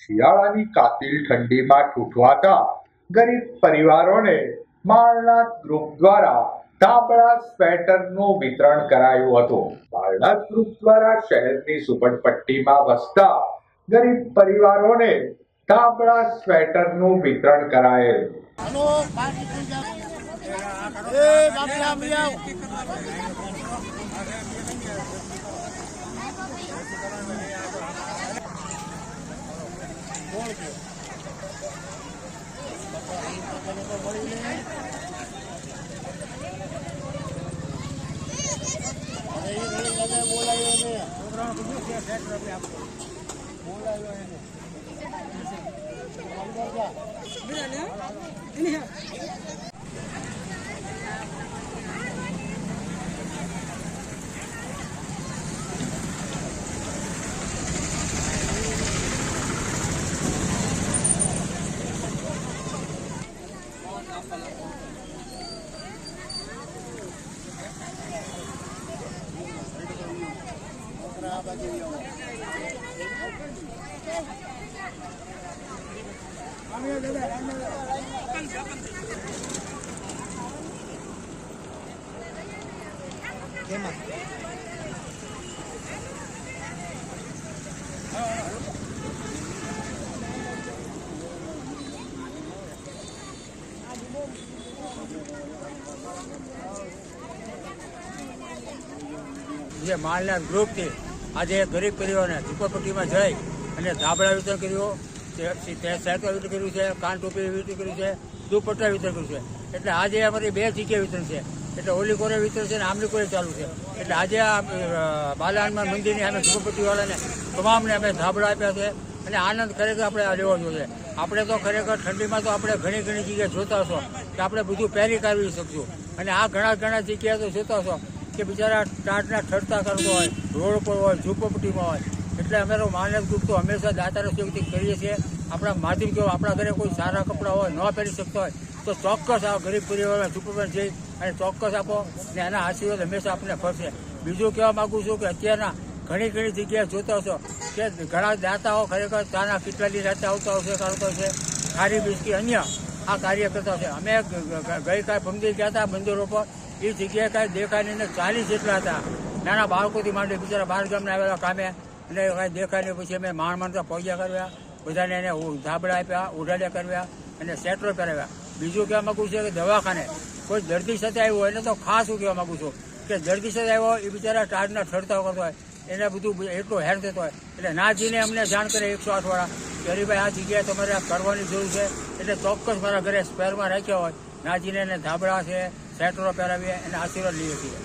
શિયાળાની કાતિલ ઠંડીમાં ઠૂઠવાતા ગરીબ પરિવારોને માળનાથ ગ્રુપ દ્વારા ધાબળા સ્વેટરનું વિતરણ કરાયું હતું. માળનાથ ગ્રુપ દ્વારા શહેરની ઝૂંપડપટ્ટીમાં વસતા ગરીબ પરિવારોને ધાબળા સ્વેટરનું વિતરણ કરાયેલ. જે માળનાથ ગ્રુપથી આજે ગરીબ પરિવારોને ઝૂંપડપટ્ટીમાં જઈ અને ધાબળા વિતરણ કર્યું, સાયકલ વિતરણ કર્યું છે, કાન ટોપી વિતરણ કર્યું છે, દુપટ્ટા વિતરણ કર્યું છે. એટલે આજે અમારી 2 જગ્યાએ વિતરણ છે. એટલે ઓલી કોરે વિતરણ છે અને આમલી કોરે ચાલુ છે. એટલે આજે આ બાલા હનુમાન મંદિરની અમે ઝૂંપડપટ્ટીવાળાને તમામને અમે ધાબળા આપ્યા છે અને આનંદ ખરેખર આપણે આ લેવો જોઈએ. આપણે તો ખરેખર ઠંડીમાં તો આપણે ઘણી જગ્યાએ જોતા હશો કે આપણે બધું પહેરી કાઢવી શકશું, અને આ ઘણા જગ્યાએ તો જોતા હશો કે બિચારા ટાટના ઠરતા કરતો હોય, રોડ પર હોય, ઝૂંપડપટ્ટીમાં હોય. એટલે અમે તો માળનાથ ગ્રુપ તો હંમેશા દાતાર સેવથી કરીએ છીએ. આપણા માધ્યમ કેવું આપણા ઘરે કોઈ સારા કપડાં હોય, ન પહેરી શકતો હોય તો ચોક્કસ આ ગરીબ પરિવારોના ઝૂંપડપટ્ટી જઈ અને ચોક્કસ આપો, ને એના આશીર્વાદ હંમેશા આપણને ફરશે. બીજું કહેવા માગું છું કે અત્યારના ઘણી જગ્યાએ જોતા હશો કે ઘણા દાતાઓ ખરેખર ચાના કેટલાની રાતે આવતા હશે, કાઢતા હશે, ખારી બિસ્કી અન્ય આ કાર્ય કરતા હશે. અમે ગઈકાલે ભમદી ગયા હતા મંદિરો પર, એ જગ્યાએ કાંઈ દેખાય નહીં, 40 જેટલા હતા. નાના બાળકોથી માંડી બિચારા બહાર ગામના આવેલા કામે, અને કાંઈ દેખાય નહીં. પછી અમે માણતા પગ્યા કર્યા, બધાને એને ધાબળા આપ્યા, ઉડાડ્યા કર્યા અને સેટરો પહેરાવ્યા. બીજું કહેવા માગું છું કે દવાખાને કોઈ દર્દી સાથે આવ્યો હોય એને તો ખાસ હું કહેવા માગું છું કે દર્દી સાથે આવ્યો હોય એ બિચારા ટાઢના ઠરતા કરતો હોય, એને બધું એટલો હેર થતો હોય. એટલે ના જઈને અમને જાણ કરે 108 વાળા કે હરીભાઈ આ જગ્યાએ તમારે આ કરવાની જરૂર છે. એટલે ચોક્કસ મારા ઘરે સ્પેરમાં રાખ્યા હોય, ના જઈને એને ધાબળા છે, સેટરો પહેરાવીએ, એને આશીર્વાદ લઈએ છીએ.